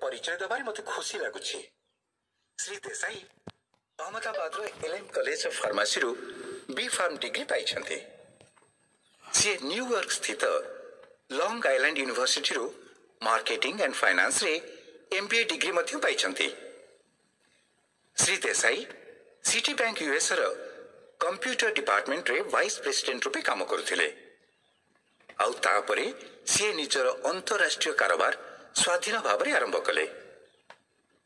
परिचय दबार मते खुशी लगुछि। Shri Desai Ahmedabad LM college of pharmacy रु बी फार्म डिग्री पाइछन्ते। सी न्यूयॉर्क स्थित लॉन्ग आइलैंड यूनिवर्सिटी रु मार्केटिंग एंड फाइनेंस रे एमबीए डिग्री मध्य पाइछन्ते। Shri Desai City Bank US रो कंप्यूटर डिपार्टमेंट रे वाइस प्रेसिडेंट रूपे काम करुथिले। आउ तापरे सी निजर अंतरराष्ट्रीय कारोबार स्वाधीन भाव में आरंभ कले।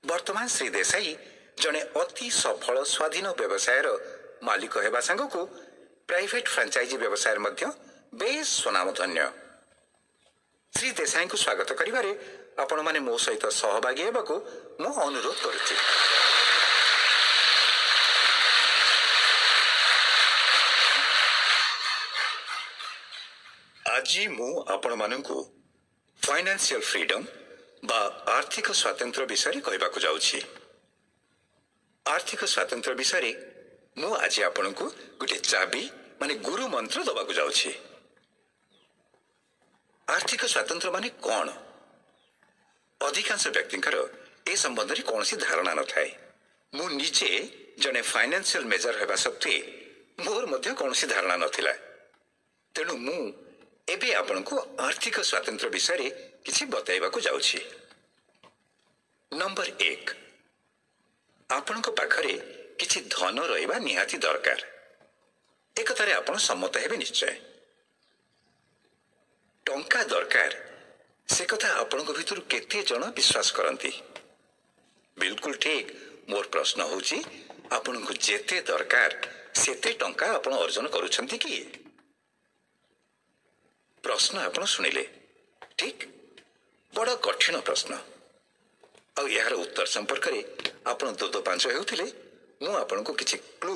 वर्तमान श्री देसाई जने अति सफल स्वाधीन व्यवसाय मालिक हेबा संगको प्राइवेट फ्रांचाइजी व्यवसाय मध्य बेस स्वनामधन्य। श्री देसाई को स्वागत करिबारे आपण माने मो सहित सहभागी हेबाको मो अनुरोध करुछि। आज मु आपण मानकु फाइनेंशियल फ्रीडम बा आर्थिक स्वातंत्र्य विषय कहबाक जाउछि। आर्थिक स्वातंत्र्य विषय मु आज आपनकु गोटे चाबी माने गुरु मंत्र दबाक जाउछि। आर्थिक स्वातंत्र्य माने कौन? अधिकांश व्यक्तिंकर ए संबंध रे कोनसी धारणा न थाए। मु निजे जने फाइनेंशियल मेजर हेबा सत्वे मोर मध्य कोनसी धारणा नथिला। तेनु मु एबे आपनको आर्थिक स्वातंत्र्य विषय रे किछि बताइबाकू जाउछि। नंबर 1, आपनको पाखरे किछि धन रहिबा निहाती दरकार। एक तारे आपण सम्मत हेबे निश्चय। टंका दरकार से कथा आपनको भितर केते जण विश्वास करंती? बिल्कुल ठीक। मोर प्रश्न होछि आपनको जेते दरकार सेते टंका आपण अर्जन करूछंती कि? प्रश्न आपण सुनिले ठीक, बड़ कठिन प्रश्न। और यार उत्तर संपर्क में आपण दो पांच होउथिले मु आपनको किछि क्लू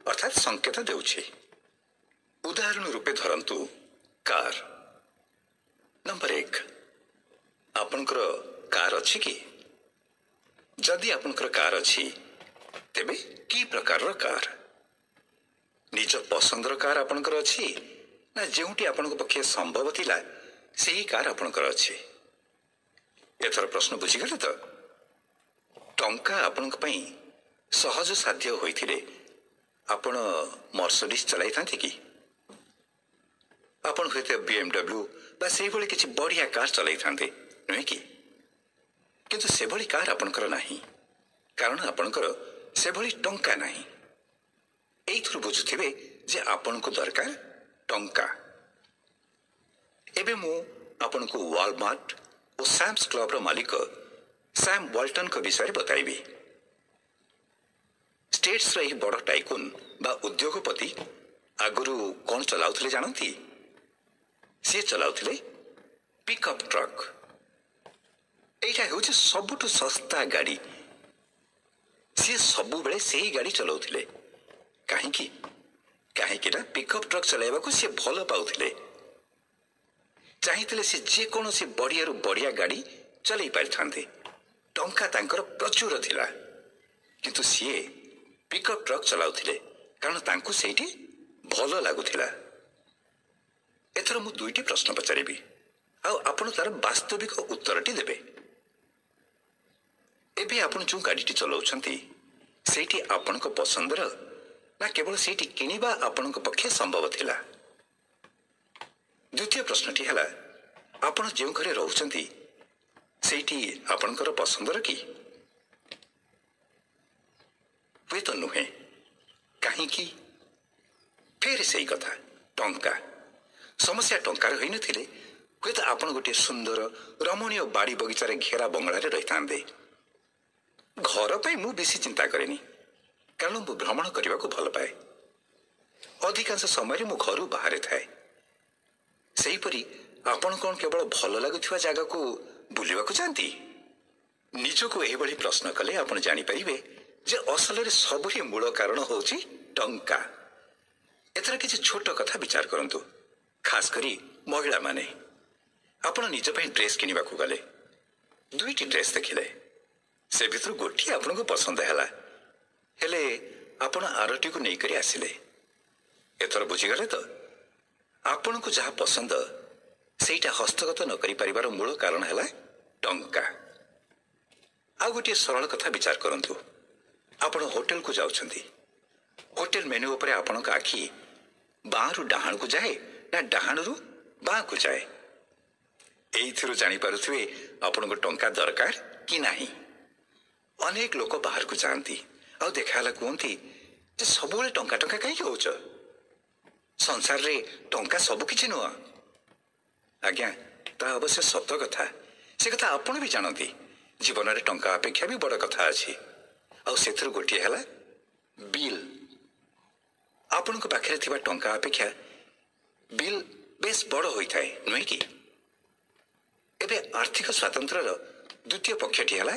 अर्थात संकेत देउछि। उदाहरण रूपे धरंतु कार। नंबर 1, आपनकर कार अछि कि? जदि आपनकर कार अछि तेबे की प्रकार रो कार? निज पसंदर कार आपनकर अछि ना जेउटी आपनको पक्षे संभव थिला सेही कार आपनकर अछि? एथर प्रश्न बुझी गले तो? टंका आपनक पई सहज साध्य होइथिले आपण मर्सिडीज चलाई थांते कि? आपण होते बीएमडब्ल्यू बा सेही भली किछि बढ़िया कार चलाई थांते नय कि? किंतु से भली कार आपनकर नाही, कारण आपनकर से भली टंका नाही। एइथुर बुझुथिबे जे आपनको दरकार टंका। एबे मु आपनको वॉलमार्ट और सैम्स क्लब रो मालिक सैम वॉल्टन को विषय बताइबी। स्टेट्स रो बड़ टाइकुन बा उद्योगपति आगुरु कौन चलाउथिले जानती? सी चलाउथिले पिकअप ट्रक। एटा होछि सबुठु सस्ता गाड़ी। सी सबु बेले सेही गाड़ी चलाउथिले। काहेकि? काहेकि ना पिकअप ट्रक चलाइबाकू सी भल पाउथिले। चाहिथिले सी जे कोनोसी बढ़िया बढ़िया गाड़ी चलाई पारिथांते। टंका तांकर प्रचुर थिला, किंतु सी पिकअप ट्रक चलाउथिले कारण तांकू सेठी भल लागुथिला। एथर मु दुईटी प्रश्न पचारिबी आ आपण तार वास्तविक उत्तरटी देबे। एबे आपण जो गाड़ीटी चलाउछंती सेठी आपनको पसंदर ना केवल सेठी किनिबा आपनको पक्षे संभव थिला? द्वितीय प्रश्नटी हला आपण जेउ घरे रहउछंती सेठी आपनकर पसंदर कि? वे तो नुहे। काहेकि? फिर सही कथा टंका। समस्या टंकार होई नथिले वे तो आपण गोटे सुंदर रमणीय बाड़ी बगीचारे घेरा बंगला रे रहितांदे। घर पे मु बेसी चिंता करेनी, कारण मु भ्रमण करने को भल पाए। अधिकांश समय मु घर बाहर थाए। सेहीपरि आपण कौन केवल भल लगुवा जगह को बुलवा चाहती? निजको एभली प्रश्न कले आपण जानिपारे जे असल रे सबुरी मूल कारण होची टंका। एथरा किछि छोट कथा विचार करंतु। खास करी महिला माने आपण निज पे ड्रेस किनिबा को गले, दुईटी ड्रेस देखिले, से भितर गोटी आपनको पसंद हैला, हेले आपण आरटी को नहीं करी आसिले। एथर बुझी गले तो? आपण को जहा पसंद सेटा हस्तगत न करि परिबार मूल कारण हैला टंका। आ गोटे सरल कथा विचार करंतु। आपण होटल को जाउछंती, होटल मेन्यू उपरे आपणक आखि बाहरु डाहाण को जाए ना डाहाणरू बाँ को जाए? एइथिरु जानी पारुथिबे आपणको टंका दरकार कि नाही। अनेक लोक बाहर को जाती आ देखाला कहती जे सबुले टंका टंका कहीं होच, संसार रे टंका सब किछि नुह। आज्ञा ता अवश्य सत कथा, से कथा आपण भी जानती। जीवन रे टंका अपेक्षा भी बड़ कथा अछि। आ सेथुर गोटे हला बिल। आपण को पाखरे थिबा टंका अपेक्षा बिल बेस बड़ होइथाय नुहे कि? एबे आर्थिक स्वातंत्र्यर द्वितीय पक्षटी हला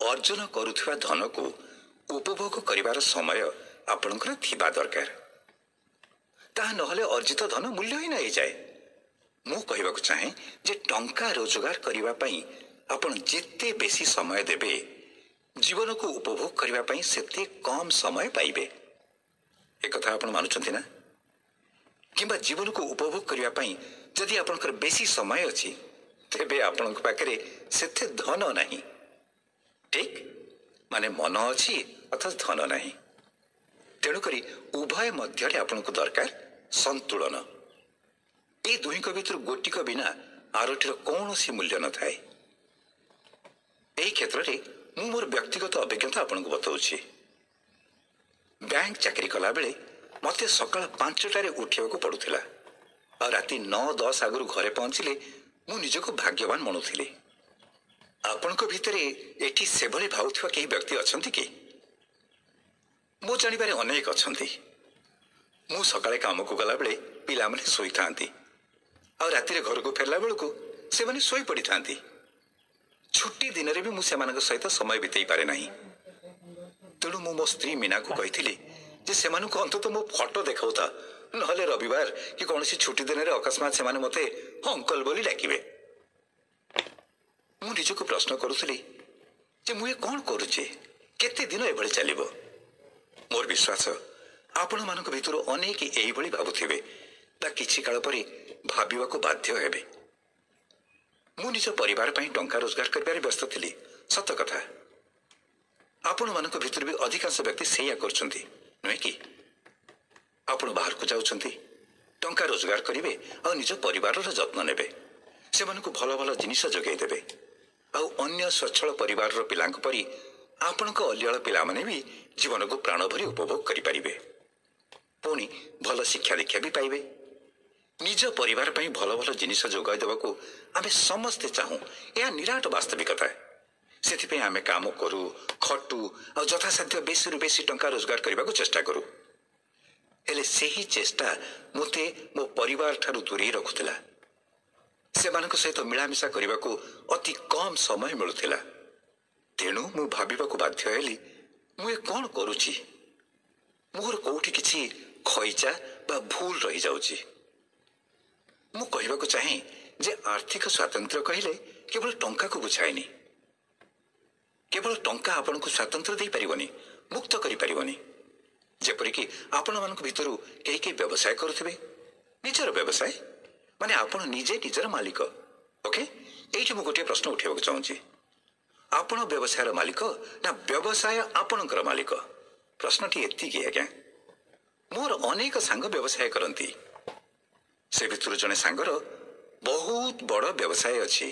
अर्जन करुथिबा धन को उपभोग करिवार समय आपणकर थिबा दरकार। ताहा नहले अर्जित धन मूल्य ही नहीं जाए। मु कहबाकु चाहे जे टंका रोजगार करिवा पई आपण जेते बेसी समय देबे जीवन को उपभोग करिवा पई सेते कम समय पाइबे। एक कथा आपण मानुचंती ना? किंबा जीवन को उपभोग करिवा पई जदि आपणकर बेसी समय अछि तेबे आपणक पाखरे सेते धन नाही। ठीक माने मन अछि अथवा धन नाही। तेणुकरी उभय मध्य आपको दरकार संतुलन। ए दुहीक भितर गोटिक बिना आरोटीर कौन सी मूल्य न थाए। एही क्षेत्र में मु मोर व्यक्तिगत अभिज्ञता आपको बताऊँ। बैंक चाकरी कला बेले मते सकाळ 5टारे उठिବାକୁ पड़ुथिला और राति 9-10 आगु घरे पहुंचले मु निजको भाग्यवान मनुथिली। आपनको भितरे एठी सेभली भावुथिबा केही व्यक्ति अछंती कि? मु जानिबारे अनेक अछंती। मु सकाळे काम को गला बेले पिला माने सोई थांती और राति घर को फेरला बेलू से माने सोई पड़ी थांती। छुट्टी दिन रे भी मु सेमानक सहित समय बितेई पारे नाही। तेणु मु मो स्त्री मीना को कहिथिली जे सेमानक अंतत मो फोटो देखाउता, नहले रविवार कि कौनसी छुट्टी दिन रे अकस्मात सेमाने मते अंकल बोली डाकिबे। मु निजको प्रश्न करुथली जे मु ए कोन करूचे, केते दिन एभଳି चलिबो। मोर विश्वास आपण मानक भितर अनेक एइभଳି भाबुथिबे बा किछि काल परे भाबिबाको बाध्य हेबे। मु निज परिवार पई टंका रोजगार करबारे व्यस्त थिली, सत कथा। आपण मानक भितर भी अधिकांश व्यक्ति सेया करछंती नुहे कि? आपण बाहर को जाउछंती, टंका रोजगार करिवे आ निज परिवार रो जत्न नेबे, सेमानकु भलो भलो जिनिस जगै देबे आ अन्य स्वच्छल परिवार रो पिलांक परी आपणक अलियाळ पिला माने भी जीवन को प्राण भरी उपभोग करि परिबे। पुणी भल शिक्षा दीक्षा भी पाइबे। निज परिवार पई भलो भलो जिनिस जोगाई देबाकू आमे समस्ते चाहूं, यह निराट वास्तविकता है। सेथिपे आमे काम करू, खटू और यथासाध्य बेसी रु बेसी टंका रोजगार करने चेष्टा करू। हेले सेही चेष्टा मते मो परिवार ठारू दूरी रखुथिला। सेमानक सहित मिलामिशा करने को अति कम समय मिलुथिला। तेणु मु भाबिबाकू बाध्य हेली मु ए कोन करूची, मोर कोठी किछि खइचा बा भूल रही जाउची। मु कहबाकू चाहे जे आर्थिक स्वातंत्र्य कहले केवल टंका को बुझाएनी। केवल टंका आपण को स्वातंत्र्य दे परिबनी, मुक्त करि परिबनी। जेपरिक आपण मानक भितरु केही केही व्यवसाय करुथिबे, निजर व्यवसाय माने आपण निजे निजर मालिक। ओके, एइठी मु गोटे प्रश्न उठेबाकू चाहूची, आपण व्यवसायर मालिक ना व्यवसाय आपणकर मालिक? प्रश्नटी एतिकी आज्ञा। मोर अनेक सांग व्यवसाय करती, से भितर जने सांगर बहुत बड़ व्यवसाय अछि।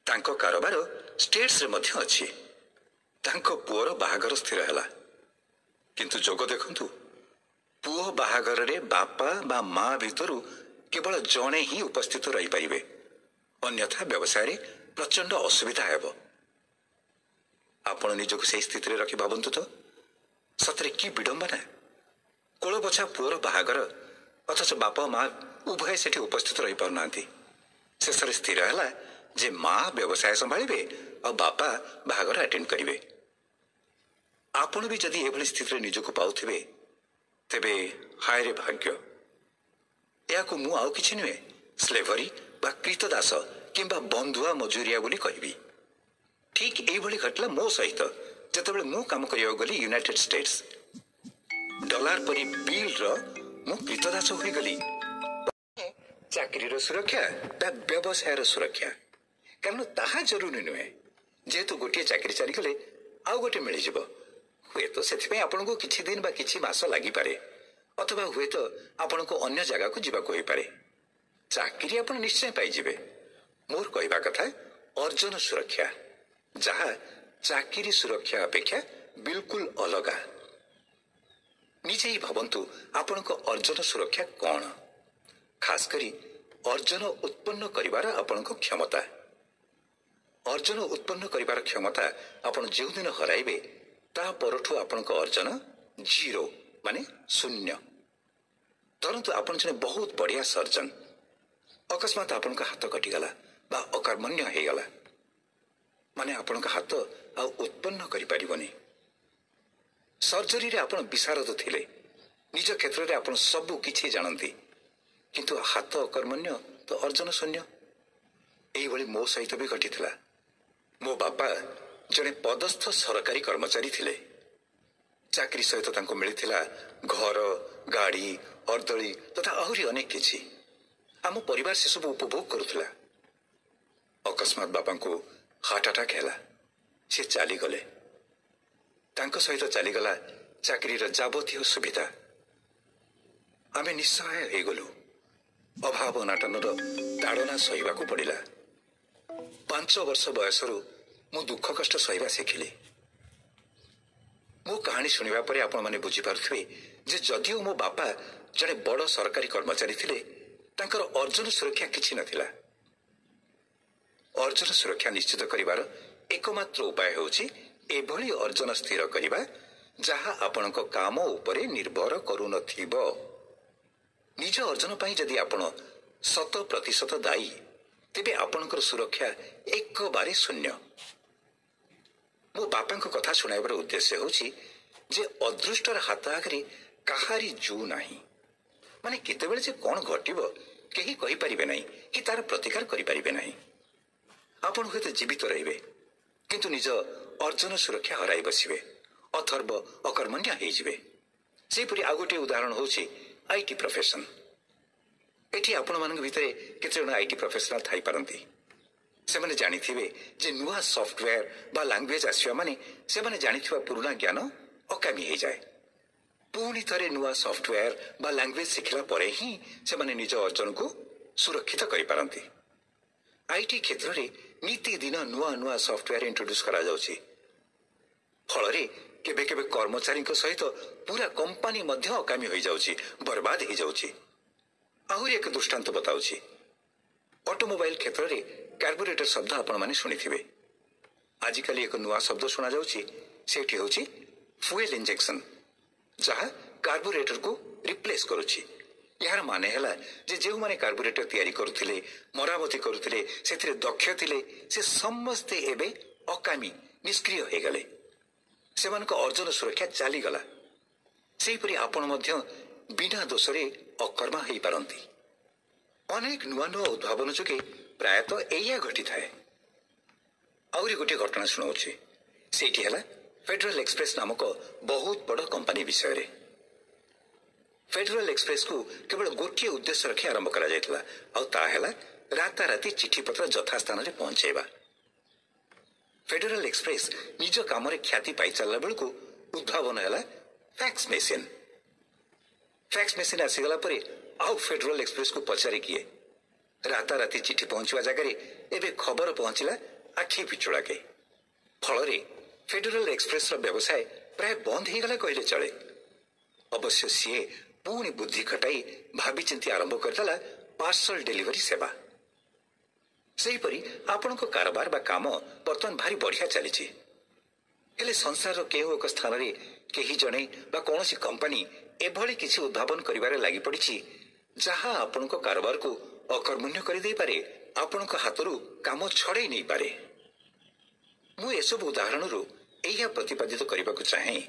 तांको कारोबार स्टेट्स रे मध्य अछि। तांको पुअर बाहागर स्थिर हैला, किंतु जोग देखंतु पुओ बाहागर रे बापा बा माँ भितरु केवल जणे ही उपस्थित रही पारिबे, अन्यथा व्यवसाय रे प्रचंड असुविधा हेबो। आपण निजको से स्थिति रे रखि भाबंतु तो सतरे की विडंबना। कोल बछा पुअर बाहागर अथच बापा माँ उभय सेठी उपस्थित रही पारुनांती। शेष स्थिर हैला जे माँ व्यवसाय संभाळिबे और बापा बाहागर अटेंड करिवे। आपण भी जदि एभली स्थिति रे निजको पाउथिबे तेबे हाय रे भाग्य। याको मु आउ किछि नुहे स्लेवरी बा कृतदास किंबा बंधुआ मजूरिया बोली कहबी। ठीक एभली घटला मो सहित जेतेबेले मु काम करिया गली यूनाइटेड स्टेट्स। डॉलर परी बिल रो मु कृतदास होई गली। चाकरी रो सुरक्षा बा व्यवसाय रो सुरक्षा कारण ताहा जरूरी नुहे। जेहेतु गोटे चाकरी चलीगले आउ गोटे मिल हुए तो से आपन को किछि दिन बा किछि मास लागिपारे अथवा हुए तो आपन को अन्य जगह को जीवाक हो पारे चाकरी आप निश्चय पाइबे। मोर कहवा कथा अर्जन सुरक्षा जहाँ चाकरी सुरक्षा अपेक्षा बिल्कुल अलगा। निजे ही भावंतु आपण को अर्जन सुरक्षा कौन खास करी अर्जन उत्पन्न करिवार आपण को क्षमता अर्जन उत्पन्न करिवार क्षमता आपण जो दिन हराइबे ता परठु आपण को अर्जन जीरो माने शून्य। धरतु आपण जने बहुत बढ़िया सर्जन अकस्मात आपण का हाथ कटिगला बा अकर्मण्य हो गला माने आपण का हाथ आ उत्पन्न करि परिबनी। सर्जरी रे आपण विशारद थिले निज क्षेत्र रे आपण सब किछि जानती किंतु हाथ अकर्मण्य तो अर्जन शून्य। एही भली मो सहित भी घटिथिला। मो बापा जने पदस्थ सरकारी कर्मचारी थिले। चाकरी सहित तांको मिलिथिला घर गाड़ी अर्दली तथा आहुरी अनेक किछि। आम परिवार से सब उपभोग करुथिला। अकस्मात बापा को हार्ट अटैक हैला से चली गले। तांको सहित चली गला चाकरी रा जाबतीय सुविधा। आमे निस्सहाय हे गलु। अभाव अनाटन ताड़ना सहिबा को पड़िला। 5 वर्ष बयसरु मु दुख कष्ट सहिबा शिखिली। मो कहानी सुनिबा परे आपण माने बुझी पारुथिबे जे जदिओ मो बापा जने बड़ सरकारी कर्मचारी थिले तांकर अर्जन सुरक्षा किछि नथिला। अर्जन सुरक्षा निश्चित करिवार एकमात्र उपाय होछि एभली अर्जन स्थिर करिबा जहा आपणक काम उपरे निर्भर करू नथिबो। निज अर्जन पई जदि आपण 100% दायी तेबे आपणकर सुरक्षा एक बारे शून्य। मो बापांक कथा सुनाइबार उद्देश्य होछि जे अदृष्टर हाथ आगरे काहारी जू नाही माने केतेबेले जे कोन घटिबो केही कहि परिबे नाही कि तार प्रतिकार करि परिबे नाही। आपण होते जीवित रहिबे किंतु निज अर्जन सुरक्षा हराई बसिबे अथर्व अकर्मण्य हो जिवे। सेपरि आ गोटे उदाहरण होछि आईटी प्रोफेशन। एठी आपण मानक भितरे केते जण आईटी प्रोफेशनल थाई पारंती। से माने जानिथिबे जे नुआ सॉफ्टवेयर बा लैंग्वेज आसिया माने से माने जानिथिबा पुराना ज्ञान अकामी हो जाए। पुणी थरे नुआ सॉफ्टवेयर बा लैंग्वेज शिखला परे ही से माने निज अर्जन को सुरक्षित करि पारंती। आईटी क्षेत्र रे नीति दिन नुआ नुआ सॉफ्टवेयर इंट्रोड्यूस करा जाउछि। फलरे केबे केबे कर्मचारी सहित पूरा कंपनी मध्य अकामी हो जाउछि बर्बाद हो जाउछि। आहुरी एक दृष्टांत बताउछि। ऑटोमोबाइल क्षेत्र रे कार्बोरेटर शब्द आपण माने सुनिथिबे। आजिकल एक नुआ शब्द सुना जाउछि सेठी होछि फ्यूएल इंजेक्शन जहा कार्बोरेटर को रिप्लेस करुछि। यार माने हला जे जेउ माने कार्बोरेटर तैयारी करुथिले मरामती करुथिले सेथिरे दक्ष थिले से समस्त एबे अकामी निष्क्रिय हो गले। सेमानक अर्जन सुरक्षा चली गला। सेहिपरि आपण मध्य बिना दोषरे अकर्मा हो पारंती। अनेक नुआ नुआ उद्भावन जोगे प्रायतः एया घटी थाए। आउरी गोटे घटना सुनाउछि। सेठी हला फेडरल एक्सप्रेस नामक बहुत बड़ कंपनी विषय रे। फेडरल एक्सप्रेस को केवल गोटे उद्देश्य रखी आरंभ करा जायतला आ ता हला राताराती चिठी पत्र यथास्थान रे पहुंचेबा। फेडरल एक्सप्रेस निज काम रे ख्याति पाई चलला बेलको उद्भावन हला फैक्स मशीन। फैक्स मशीन आसीगला परे आउ फेडरल एक्सप्रेस को पचारे किए राताराती चिठी पहुंचवा जगह एबे खबर पहुंचला आखि पिछुड़ा के। फलरे फेडरल एक्सप्रेस रो व्यवसाय प्राय बंद हो गला कहले चले। अवश्य सीए पुणी बुद्धि खटाई भाभी चिंती आरंभ करदेला पार्सल डिलीवरी सेवा। सेहीपरि आपण को कारोबार बा काम बर्तमान भारी बढ़िया चली। हेले संसार रो केहू एक स्थान रे केही जणे बा कोनोसी कंपनी एभली किछि उद्भावन करिवारे लागि पड़िछि जहां आपण को कारोबार को अकर्मण्य कर दे पारे आपण को हाथरू काम छड़े नहीं पारे। मु एसब उदाहरण रो एया प्रतिपादित करबा को चाहे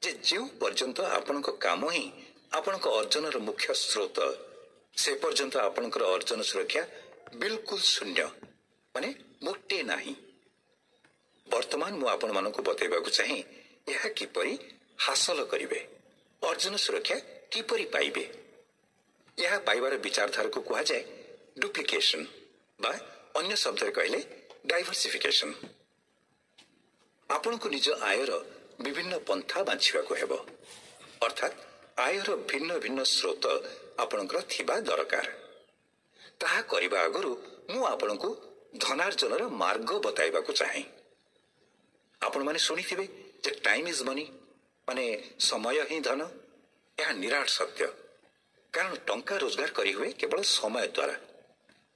जे जेउ पर्यंत आपण को काम ही आपण को अर्जन रो मुख्य स्रोत से पर्यंत आपण को अर्जन सुरक्षा बिल्कुल शून्य माने मोटे नाही। वर्तमान मु आपण मानको को बतैबा को चाहे यह किपरि हासिल करिवे अर्जन सुरक्षा किपरि पाइबे। यह पाइबार विचारधारा को कहा जाए डुप्लिकेशन बा अन्य शब्द कहले डाइवर्सिफिकेशन। ଆପଣଙ୍କୁ ନିଜ ଆୟର ବିଭିନ୍ନ ପନ୍ଥା ବାଛିବାକୁ ହେବ, ଅର୍ଥାତ୍ ଆୟର ଭିନ୍ନ ଭିନ୍ନ ସ୍ରୋତ ଆପଣଙ୍କର ଥିବା ଦରକାର। ତାହା କରିବା ଆଗରୁ ମୁଁ ଆପଣଙ୍କୁ ଧନାର୍ଜନର ମାର୍ଗ ବତାଇବାକୁ ଚାହେଁ। ଆପଣମାନେ ଶୁଣିଥିବେ ଯେ ଟାଇମ୍ ଇଜ୍ ମନି, ମାନେ ସମୟ ହିଁ ଧନ। ଏହା ନିରାଟ ସତ୍ୟ, କାରଣ ଟଙ୍କା ରୋଜଗାର କରିହୁଏ କେବଳ ସମୟ ଦ୍ୱାରା।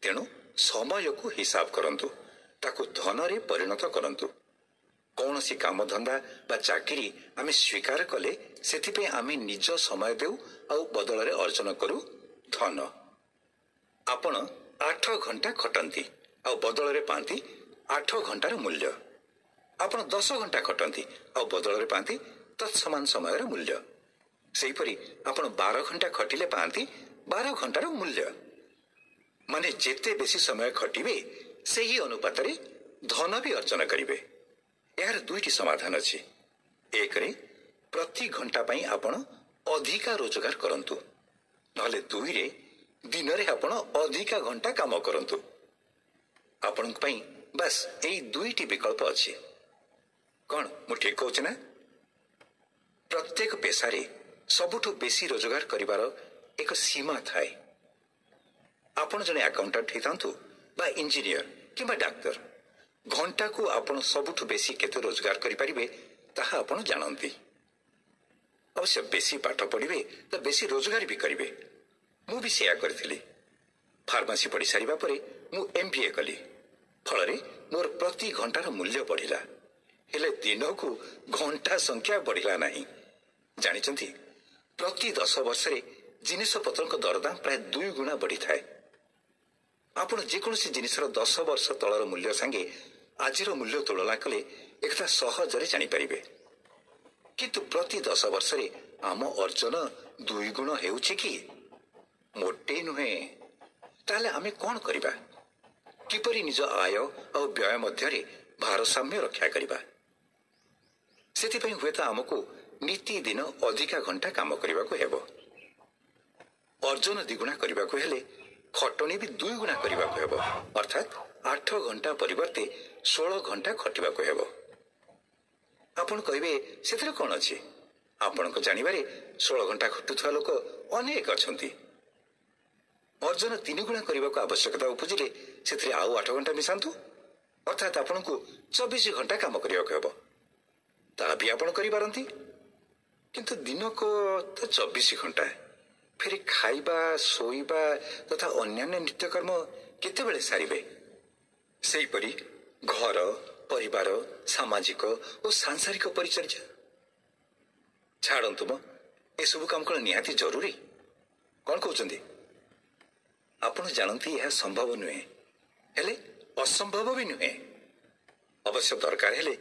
ତେଣୁ ସମୟକୁ ହିସାବ କରନ୍ତୁ, ତାକୁ ଧନରେ ପରିଣତ କରନ୍ତୁ। କୌଣସି କାମଧନ୍ଦା ବା ଚାକିରି ଆମେ ସ୍ୱୀକାର କଲେ ସେଥିପାଇଁ ଆମେ ନିଜ ସମୟ ଦେଉ ଆଉ ବଦଳରେ ଅର୍ଜନ କରୁ ଧନ। ଆପଣ 8 ଘଣ୍ଟା ଖଟନ୍ତି ଆଉ ବଦଳରେ ପାଆନ୍ତି 8 ଘଣ୍ଟାର ମୂଲ୍ୟ। ଆପଣ 10 ଘଣ୍ଟା ଖଟନ୍ତି ଆଉ ବଦଳରେ ପାଆନ୍ତି ତତ୍ସମାନ ସମୟର ମୂଲ୍ୟ। ସେହିପରି ଆପଣ 12 ଘଣ୍ଟା ଖଟିଲେ ପାଆନ୍ତି 12 ଘଣ୍ଟାର ମୂଲ୍ୟ। ମାନେ ଯେତେ ବେଶୀ ସମୟ ଖଟିବେ ସେହି ଅନୁପାତରେ ଧନ ବି ଅର୍ଜନ କରିବେ। ଏହାର ଦୁଇଟି ସମାଧାନ ଅଛି। ଏକରେ ପ୍ରତି ଘଣ୍ଟା ପାଇଁ ଆପଣ ଅଧିକା ରୋଜଗାର କରନ୍ତୁ, ନହେଲେ ଦୁଇରେ ଦିନରେ ଆପଣ ଅଧିକା ଘଣ୍ଟା କାମ କରନ୍ତୁ। ଆପଣଙ୍କ ପାଇଁ ବାସ୍ ଏଇ ଦୁଇଟି ବିକଳ୍ପ ଅଛି। କ'ଣ ମୁଁ ଠିକ କହୁଛି ନା? ପ୍ରତ୍ୟେକ ପେଶାରେ ସବୁଠୁ ବେଶୀ ରୋଜଗାର କରିବାର ଏକ ସୀମା ଥାଏ। ଆପଣ ଜଣେ ଆକାଉଣ୍ଟାଣ୍ଟ ହେଇଥାନ୍ତୁ ବା ଇଞ୍ଜିନିୟର କିମ୍ବା ଡାକ୍ତର, ଘଣ୍ଟାକୁ ଆପଣ ସବୁଠୁ ବେଶୀ କେତେ ରୋଜଗାର କରିପାରିବେ ତାହା ଆପଣ ଜାଣନ୍ତି। ଅବଶ୍ୟ ବେଶୀ ପାଠ ପଢ଼ିବେ ତ ବେଶୀ ରୋଜଗାର ବି କରିବେ। ମୁଁ ବି ସେୟା କରିଥିଲି। ଫାର୍ମାସି ପଢ଼ି ସାରିବା ପରେ ମୁଁ MBA କଲି। ଫଳରେ ମୋର ପ୍ରତି ଘଣ୍ଟାର ମୂଲ୍ୟ ବଢ଼ିଲା, ହେଲେ ଦିନକୁ ଘଣ୍ଟା ସଂଖ୍ୟା ବଢ଼ିଲା ନାହିଁ। ଜାଣିଛନ୍ତି, ପ୍ରତି 10 ବର୍ଷରେ ଜିନିଷପତ୍ରଙ୍କ ଦରଦାମ ପ୍ରାୟ 2 ଗୁଣା ବଢ଼ିଥାଏ। ଆପଣ ଯେକୌଣସି ଜିନିଷର 10 ବର୍ଷ ତଳର ମୂଲ୍ୟ ସାଙ୍ଗେ ଆଜିର ମୂଲ୍ୟ ତୁଳନା କଲେ ଏକଥା ସହଜରେ ଜାଣିପାରିବେ। କିନ୍ତୁ ପ୍ରତି 10 ବର୍ଷରେ ଆମ ଅର୍ଜନ 2 ଗୁଣ ହେଉଛି କି? ମୋଟେ ନୁହେଁ। ତାହେଲେ ଆମେ କ'ଣ କରିବା? କିପରି ନିଜ ଆୟ ଆଉ ବ୍ୟୟ ମଧ୍ୟରେ ଭାରସାମ୍ୟ ରକ୍ଷା କରିବା? ସେଥିପାଇଁ ହୁଏତ ଆମକୁ ନିତିଦିନ ଅଧିକା ଘଣ୍ଟା କାମ କରିବାକୁ ହେବ। ଅର୍ଜନ 2 ଗୁଣା କରିବାକୁ ହେଲେ ଖଟଣି ବି 2 ଗୁଣା କରିବାକୁ ହେବ, ଅର୍ଥାତ୍ 8 ଘଣ୍ଟା ପରିବର୍ତ୍ତେ 16 ଘଣ୍ଟା ଖଟିବାକୁ ହେବ। ଆପଣ କହିବେ ସେଥିରେ କ'ଣ ଅଛି? ଆପଣଙ୍କ ଜାଣିବାରେ 16 ଘଣ୍ଟା ଖଟୁଥିବା ଲୋକ ଅନେକ ଅଛନ୍ତି। ଅର୍ଜନ 3 ଗୁଣା କରିବାକୁ ଆବଶ୍ୟକତା ଉପୁଜିଲେ ସେଥିରେ ଆଉ 8 ଘଣ୍ଟା ମିଶାନ୍ତୁ, ଅର୍ଥାତ୍ ଆପଣଙ୍କୁ 24 ଘଣ୍ଟା କାମ କରିବାକୁ ହେବ। ତାହା ବି ଆପଣ କରିପାରନ୍ତି। କିନ୍ତୁ ଦିନକୁ ତ 24 ଘଣ୍ଟା, ଫେରି ଖାଇବା, ଶୋଇବା ତଥା ଅନ୍ୟାନ୍ୟ ନିତ୍ୟକର୍ମ କେତେବେଳେ ସାରିବେ? ସେହିପରି ଘର, ପରିବାର, ସାମାଜିକ ଓ ସାଂସାରିକ ପରିଚର୍ଯା। ଛାଡ଼ନ୍ତୁ ମ, ଏସବୁ କାମ କ'ଣ ନିହାତି ଜରୁରୀ? କ'ଣ କହୁଛନ୍ତି? ଆପଣ ଜାଣନ୍ତି ଏହା ସମ୍ଭବ ନୁହେଁ, ହେଲେ ଅସମ୍ଭବ ବି ନୁହେଁ। ଅବଶ୍ୟ ଦରକାର ହେଲେ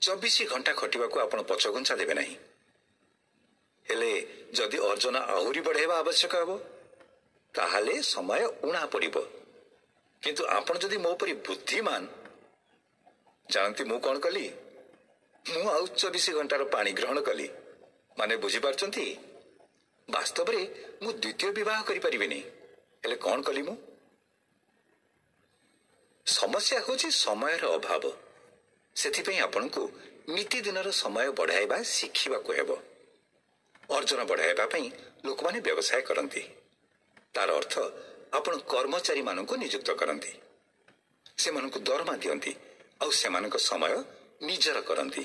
24 ଘଣ୍ଟା ଖଟିବାକୁ ଆପଣ ପଛଘୁଞ୍ଚା ଦେବେ ନାହିଁ। ହେଲେ ଯଦି ଅର୍ଜନ ଆହୁରି ବଢ଼ାଇବା ଆବଶ୍ୟକ ହେବ ତାହେଲେ ସମୟ ଉଣା ପଡ଼ିବ। କିନ୍ତୁ ଆପଣ ଯଦି ମୋ ପରି ବୁଦ୍ଧିମାନ, ଜାଣନ୍ତି ମୁଁ କ'ଣ କଲି? ମୁଁ ଆଉ 24 ଘଣ୍ଟାର ପାଣି ଗ୍ରହଣ କଲି। ମାନେ ବୁଝିପାରୁଛନ୍ତି? ବାସ୍ତବରେ ମୁଁ ଦ୍ୱିତୀୟ ବିବାହ କରିପାରିବିନି, ହେଲେ କ'ଣ କଲି ମୁଁ? ସମସ୍ୟା ହେଉଛି ସମୟର ଅଭାବ। ସେଥିପାଇଁ ଆପଣଙ୍କୁ ନିତିଦିନର ସମୟ ବଢ଼ାଇବା ଶିଖିବାକୁ ହେବ। ଅର୍ଜନ ବଢ଼ାଇବା ପାଇଁ ଲୋକମାନେ ବ୍ୟବସାୟ କରନ୍ତି। ତାର ଅର୍ଥ ଆପଣ କର୍ମଚାରୀମାନଙ୍କୁ ନିଯୁକ୍ତ କରନ୍ତି, ସେମାନଙ୍କୁ ଦରମା ଦିଅନ୍ତି ଆଉ ସେମାନଙ୍କ ସମୟ ନିଜର କରନ୍ତି।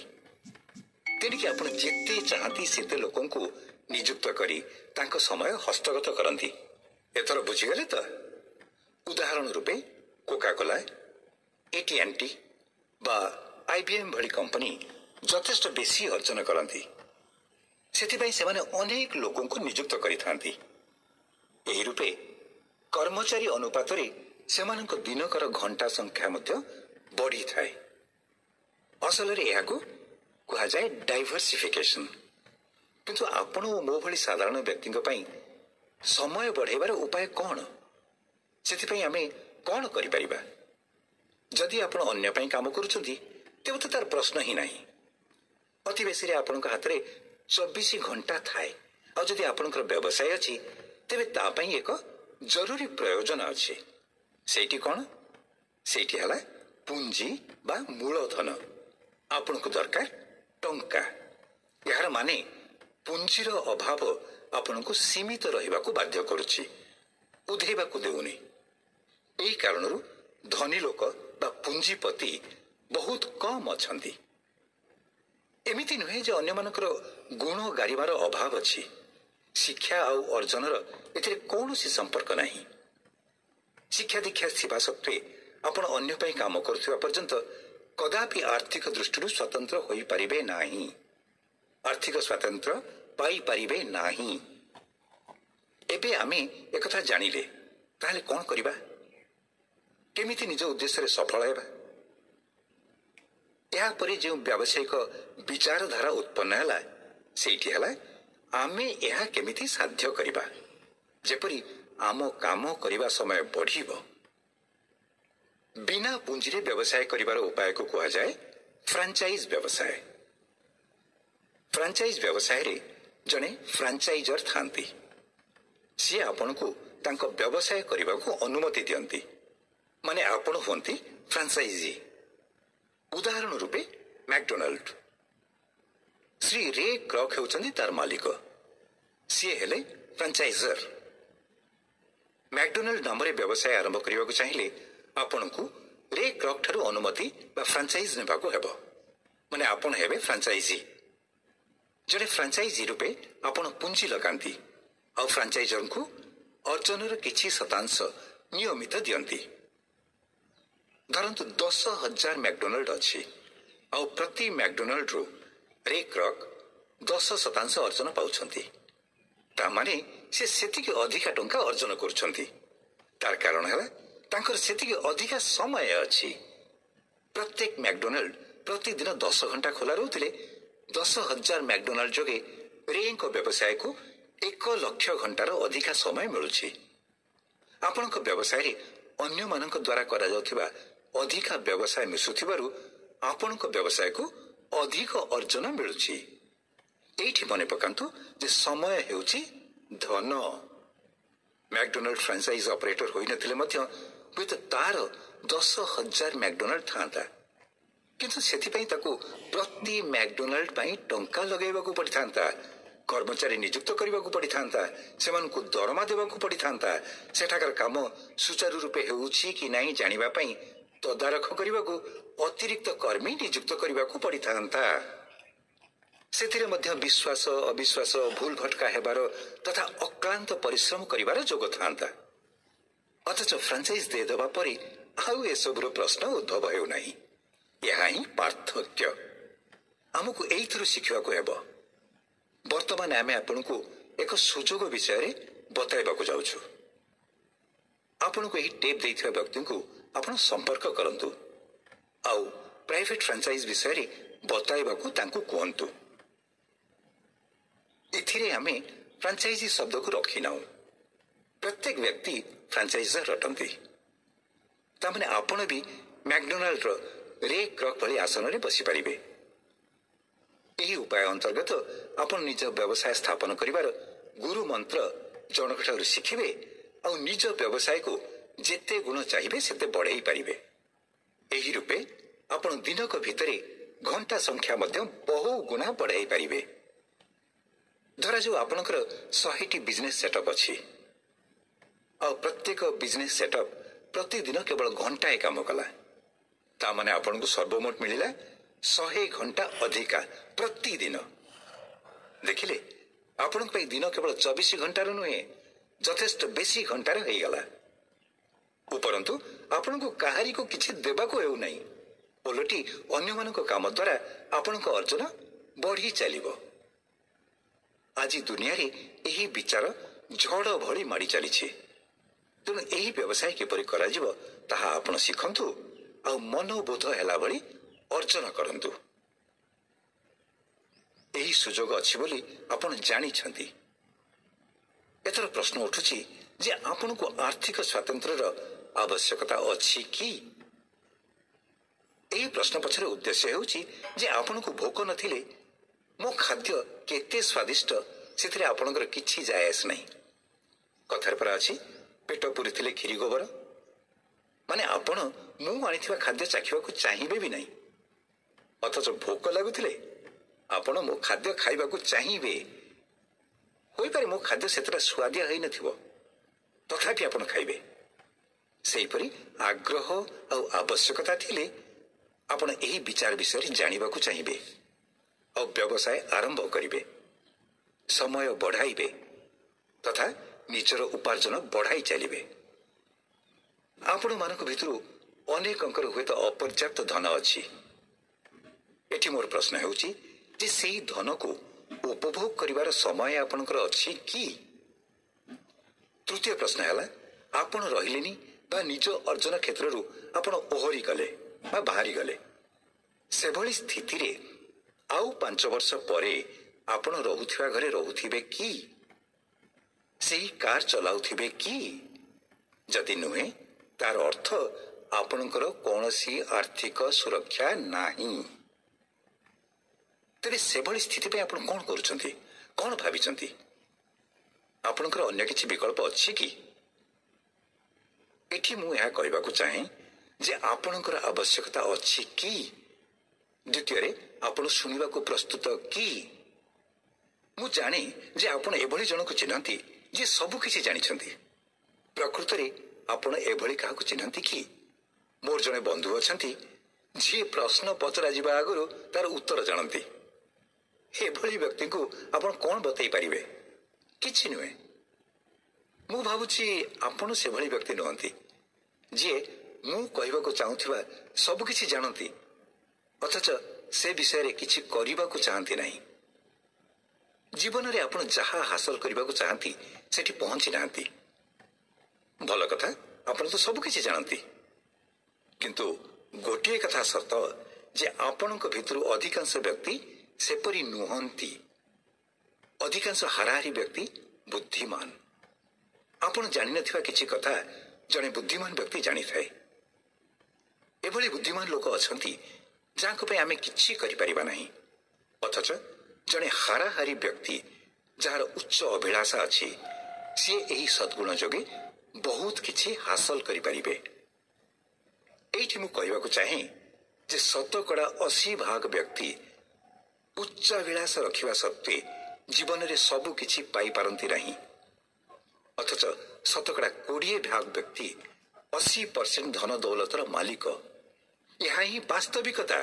ତେଣିକି ଆପଣ ଯେତେ ଚାହାନ୍ତି ସେତେ ଲୋକଙ୍କୁ ନିଯୁକ୍ତ କରି ତାଙ୍କ ସମୟ ହସ୍ତଗତ କରନ୍ତି। ଏଥର ବୁଝିଗଲେ ତ? ଉଦାହରଣ ରୂପେ କୋକାକୋଲା, AT&T ବା IBM ଭଳି କମ୍ପାନୀ ଯଥେଷ୍ଟ ବେଶୀ ଅର୍ଜନ କରନ୍ତି। ସେଥିପାଇଁ ସେମାନେ ଅନେକ ଲୋକଙ୍କୁ ନିଯୁକ୍ତ କରିଥାନ୍ତି। ଏହି ରୂପେ କର୍ମଚାରୀ ଅନୁପାତରେ ସେମାନଙ୍କ ଦିନକର ଘଣ୍ଟା ସଂଖ୍ୟା ମଧ୍ୟ ବଢ଼ିଥାଏ। ଅସଲରେ ଏହାକୁ କୁହାଯାଏ ଡାଇଭର୍ସିଫିକେସନ। କିନ୍ତୁ ଆପଣ ଓ ମୋ ଭଳି ସାଧାରଣ ବ୍ୟକ୍ତିଙ୍କ ପାଇଁ ସମୟ ବଢ଼ାଇବାର ଉପାୟ କ'ଣ? ସେଥିପାଇଁ ଆମେ କ'ଣ କରିପାରିବା? ଯଦି ଆପଣ ଅନ୍ୟ ପାଇଁ କାମ କରୁଛନ୍ତି ତେବେ ତ ତାର ପ୍ରଶ୍ନ ହିଁ ନାହିଁ। ଅତି ବେଶୀରେ ଆପଣଙ୍କ ହାତରେ 24 ଘଣ୍ଟା ଥାଏ। ଆଉ ଯଦି ଆପଣଙ୍କର ବ୍ୟବସାୟ ଅଛି ତେବେ ତା ପାଇଁ ଏକ ଜରୁରୀ ପ୍ରୟୋଜନ ଅଛି। ସେଇଠି କ'ଣ? ସେଇଠି ହେଲା ପୁଞ୍ଜି ବା ମୂଳଧନ। आपण को दरकार टंका। यार माने पुंजीर अभाव आपण को सीमित रहिबा को बाध्य करुछि, उधेबा को देउनी। एही कारणरू धनी लोक बा पुंजीपति बहुत कम अछंती। एमिति नुहे जे अन्य मानकर गुण गारिबार अभाव अछि। शिक्षा आउ अर्जनर एथिरे कौनसी संपर्क नहीं। शिक्षा दीक्षा थिबा सत्वे आपण अन्य पई काम करथिबा पर्यंत कदापि आर्थिक दृष्टि स्वतंत्र होई परिबे नाही, आर्थिक स्वतंत्र पाई परिबे नाही। एबे आमे एकथा जानिले ताले कोन करिबा, केमिति निज उद्देश्य रे सफल हेबा। या परे जो व्यावसायिक विचारधारा उत्पन्न हैला सेठी हैला आमे यह केमिति साध्य करिबा, जेपरि आम काम करिबा समय बढ़िबो। बिना पुंजीरे व्यवसाय करिबार उपाय को कहा जाए फ्रांचाइज व्यवसाय। फ्रांचाइज व्यवसाय रे जने फ्रांचाइजर थांती। सी आपण को तांको व्यवसाय करिबा को अनुमति दियंती, माने आपण होंती फ्रांचाइजी। उदाहरण रूपे मैकडोनाल्ड। श्री रे क्रॉक हेउचंदी तार मालिक, सी हेले फ्रांचाइजर। मैकडोनाल्ड नाम रे व्यवसाय आरंभ करने को चाहिए आपण को रे क्रॉक ठारू अनुमति बा फ्रांचाइज नेबा को हेबो, माने आपण हेबे फ्रांचाइजी। जने फ्रांचाइजी रूपे आपण पुंजी लगांती और फ्रांचाइजर को अर्जनर किछि शतांश नियमित दियंती। धरंतु 10,000 मैकडोनाल्ड अच्छी और प्रति मैकडोनाल्ड रू रे क्रॉक 10% अर्जन पाउछंती। ता माने से सेतिके अधिका टंका अर्जन करुछंती। तार कारण है तांकर सेतिके अधिका समय अछि। प्रत्येक मैकडोनाल्ड प्रतिदिन 10 घंटा खोला रहउतिले 10,000 मैकडोनाल्ड जोगे रे को व्यवसाय को 1 लाख घंटार अधिका समय मिलुछि। आपनक व्यवसाय रे अन्य मानक द्वारा करा जाउथिबा अधिका व्यवसाय मिसुथिबारु आपनक व्यवसाय को अधिक अर्जन मिलुछि। एठी मने पकांतु जे समय हेउछि धन। मैकडोनाल्ड फ्रांचाइज ऑपरेटर होई नथिले मध्य हुए तो तार 10,000 मैकडोनाल्ड थांता, किंतु सेथिपई ताको प्रति मैकडोनाल्ड पई टंका लगेबाकू पड़िथांता, कर्मचारी नियुक्त करबाकू पड़िथांता, सेमानकू दरमा देबाकू पड़िथांता, सेठाकर काम सुचारू रूपे हेउछि कि नाही जानिबा पई तदारख करबाकू अतिरिक्त कर्मी नियुक्त करबाकू पड़िथांता। सेथिरे मध्य विश्वास अविश्वास भूल भटका हेबार तथा अक्लांत परिश्रम करिबार जोग थांता। अथच फ्रांचाइज दे देबा परि आउ एसबुर प्रश्न उद्भव हेउ नाही। यह ही पार्थक्य आमको एइथरु शिखिबाकू हेबो। वर्तमान आमे आपनकू एक सुजोग विषय रे बताइबाकू जाउछु। आपनकू एही टेप देइथिबा व्यक्ति को आपण संपर्क करंतु आउ प्राइवेट फ्रांचाइज विषय रे बताइबाकू तांकू कहंतु। एथिरे आमे फ्रांचाइजी शब्द को रखी नाउ। प्रत्येक व्यक्ति फ्रांचाइजर रटंती। तामने आपण भी मैकडोनाल्ड रे क्रॉक भली आसन रे बसी पारिबे। एही उपाय अंतर्गत आपण निज व्यवसाय स्थापन करिवार गुरु मंत्र जनकठारु शिखिबे और निज व्यवसाय को जेते गुण चाहिए सेते बढ़ाई पारिबे। एही रूपे आपण दिनक भितरे घंटा संख्या मध्य बहु गुणा बढ़ाई पारिबे। धरा जो आपनकर 100टी बिजनेस सेटअप अछि और प्रत्येक बिजनेस सेटअप प्रतिदिन केवल घंटाए काम कला, ता माने आपन को सर्वमोट मिलिला 100 घंटा अधिका प्रतिदिन। देखिले आपन पे दिन केवल 24 घंटार नुहे यथेष्ट बेसी घंटार हो गला। उपरंतु आपन को काहारी को किछि देबा को हेउ नाही, ओलटी अन्य मानक काम द्वारा आपन को अर्जन बढ़ी चलिबो। आज दुनिया रे एही विचार झड़ भली माड़ी चली। तेणु यही व्यवसाय किपरि करा जिवो ताहा आपण शिखंतु आ मनोबोध हैला भली अर्जन करंतु। यही सुजोग अछि बोली आपण जानि छंती। एतर प्रश्न उठुछि जे आपण को आर्थिक स्वातंत्र्यर आवश्यकता अछि कि? एही प्रश्न पछरे उद्देश्य हेउछि जे आपण को भोक नथिले मो खाद्य केते स्वादिष्ट सेथिरे आपणकर किछि जायस नहीं। कथार पर अछि पेट पुरी थिले खीरी गोबर, माने आपण मु आनिथिबा खाद्य चाखिबा को चाहिबे भी नहीं। ଅଥଚ ଭୋକ ଲାଗୁଥିଲେ ଆପଣ ମୋ ଖାଦ୍ୟ ଖାଇବାକୁ ଚାହିଁବେ। ହୋଇପାରେ ମୋ ଖାଦ୍ୟ ସେତେଟା ସୁଆଦିଆ ହୋଇନଥିବ, ତଥାପି ଆପଣ ଖାଇବେ। ସେହିପରି ଆଗ୍ରହ ଆଉ ଆବଶ୍ୟକତା ଥିଲେ ଆପଣ ଏହି ବିଚାର ବିଷୟରେ ଜାଣିବାକୁ ଚାହିଁବେ ଆଉ ବ୍ୟବସାୟ ଆରମ୍ଭ କରିବେ, ସମୟ ବଢ଼ାଇବେ ତଥା ନିଜର ଉପାର୍ଜନ ବଢ଼ାଇ ଚାଲିବେ। ଆପଣମାନଙ୍କ ଭିତରୁ ଅନେକଙ୍କର ହୁଏତ ଅପର୍ଯ୍ୟାପ୍ତ ଧନ ଅଛି। ଏଠି ମୋର ପ୍ରଶ୍ନ ହେଉଛି ଯେ ସେହି ଧନକୁ ଉପଭୋଗ କରିବାର ସମୟ ଆପଣଙ୍କର ଅଛି କି? ତୃତୀୟ ପ୍ରଶ୍ନ ହେଲା, ଆପଣ ରହିଲେନି ବା ନିଜ ଅର୍ଜନ କ୍ଷେତ୍ରରୁ ଆପଣ ଓହରି ଗଲେ ବା ବାହାରିଗଲେ। ସେଭଳି ସ୍ଥିତିରେ ଆଉ 5 ବର୍ଷ ପରେ ଆପଣ ରହୁଥିବା ଘରେ ରହୁଥିବେ କି? ସେହି କାର୍ ଚଲାଉଥିବେ କି? ଯଦି ନୁହେଁ, ତାର ଅର୍ଥ ଆପଣଙ୍କର କୌଣସି ଆର୍ଥିକ ସୁରକ୍ଷା ନାହିଁ। ତେବେ ସେଭଳି ସ୍ଥିତି ପାଇଁ ଆପଣ କ'ଣ କରୁଛନ୍ତି, କ'ଣ ଭାବିଛନ୍ତି? ଆପଣଙ୍କର ଅନ୍ୟ କିଛି ବିକଳ୍ପ ଅଛି କି? ଏଠି ମୁଁ ଏହା କହିବାକୁ ଚାହେଁ ଯେ ଆପଣଙ୍କର ଆବଶ୍ୟକତା ଅଛି କି? ଦ୍ୱିତୀୟରେ, ଆପଣ ଶୁଣିବାକୁ ପ୍ରସ୍ତୁତ କି? ମୁଁ ଜାଣେ ଯେ ଆପଣ ଏଭଳି ଜଣକୁ ଚିହ୍ନନ୍ତି ଯିଏ ସବୁ କିଛି ଜାଣିଛନ୍ତି। ପ୍ରକୃତରେ ଆପଣ ଏଭଳି କାହାକୁ ଚିହ୍ନନ୍ତି କି? ମୋର ଜଣେ ବନ୍ଧୁ ଅଛନ୍ତି ଯିଏ ପ୍ରଶ୍ନ ପଚରାଯିବା ଆଗରୁ ତାର ଉତ୍ତର ଜାଣନ୍ତି। ଏଭଳି ବ୍ୟକ୍ତିଙ୍କୁ ଆପଣ କ'ଣ ବତେଇ ପାରିବେ? କିଛି ନୁହେଁ। ମୁଁ ଭାବୁଛି ଆପଣ ସେଭଳି ବ୍ୟକ୍ତି ନୁହନ୍ତି ଯିଏ ମୁଁ କହିବାକୁ ଚାହୁଁଥିବା ସବୁକିଛି ଜାଣନ୍ତି ଅଥଚ ସେ ବିଷୟରେ କିଛି କରିବାକୁ ଚାହାନ୍ତି ନାହିଁ। ଜୀବନରେ ଆପଣ ଯାହା ହାସଲ କରିବାକୁ ଚାହାନ୍ତି ସେଠି ପହଞ୍ଚି ନାହାନ୍ତି। ଭଲ କଥା, ଆପଣ ତ ସବୁକିଛି ଜାଣନ୍ତି, କିନ୍ତୁ ଗୋଟିଏ କଥା ସତ ଯେ ଆପଣଙ୍କ ଭିତରୁ ଅଧିକାଂଶ ବ୍ୟକ୍ତି ସେପରି ନୁହନ୍ତି। ଅଧିକାଂଶ ହାରାହାରି ବ୍ୟକ୍ତି ବୁଦ୍ଧିମାନ। ଆପଣ ଜାଣିନଥିବା କିଛି କଥା ଜଣେ ବୁଦ୍ଧିମାନ ବ୍ୟକ୍ତି ଜାଣିଥାଏ। ଏଭଳି ବୁଦ୍ଧିମାନ ଲୋକ ଅଛନ୍ତି ଯାହାଙ୍କ ପାଇଁ ଆମେ କିଛି କରିପାରିବା ନାହିଁ, ଅଥଚ ଜଣେ ହାରାହାରି ବ୍ୟକ୍ତି ଯାହାର ଉଚ୍ଚ ଅଭିଳାଷା ଅଛି ସିଏ ଏହି ସଦ୍ଗୁଣ ଯୋଗେ ବହୁତ କିଛି ହାସଲ କରିପାରିବେ। ଏଇଠି ମୁଁ କହିବାକୁ ଚାହେଁ ଯେ 80% ବ୍ୟକ୍ତି ଉଚ୍ଚାଭିଳାଷ ରଖିବା ସତ୍ତ୍ୱେ ଜୀବନରେ ସବୁ କିଛି ପାଇପାରନ୍ତି ନାହିଁ, ଅଥଚ 20% ବ୍ୟକ୍ତି 80% ଧନ ଦୌଲତର ମାଲିକ। ଏହା ହିଁ ବାସ୍ତବିକତା।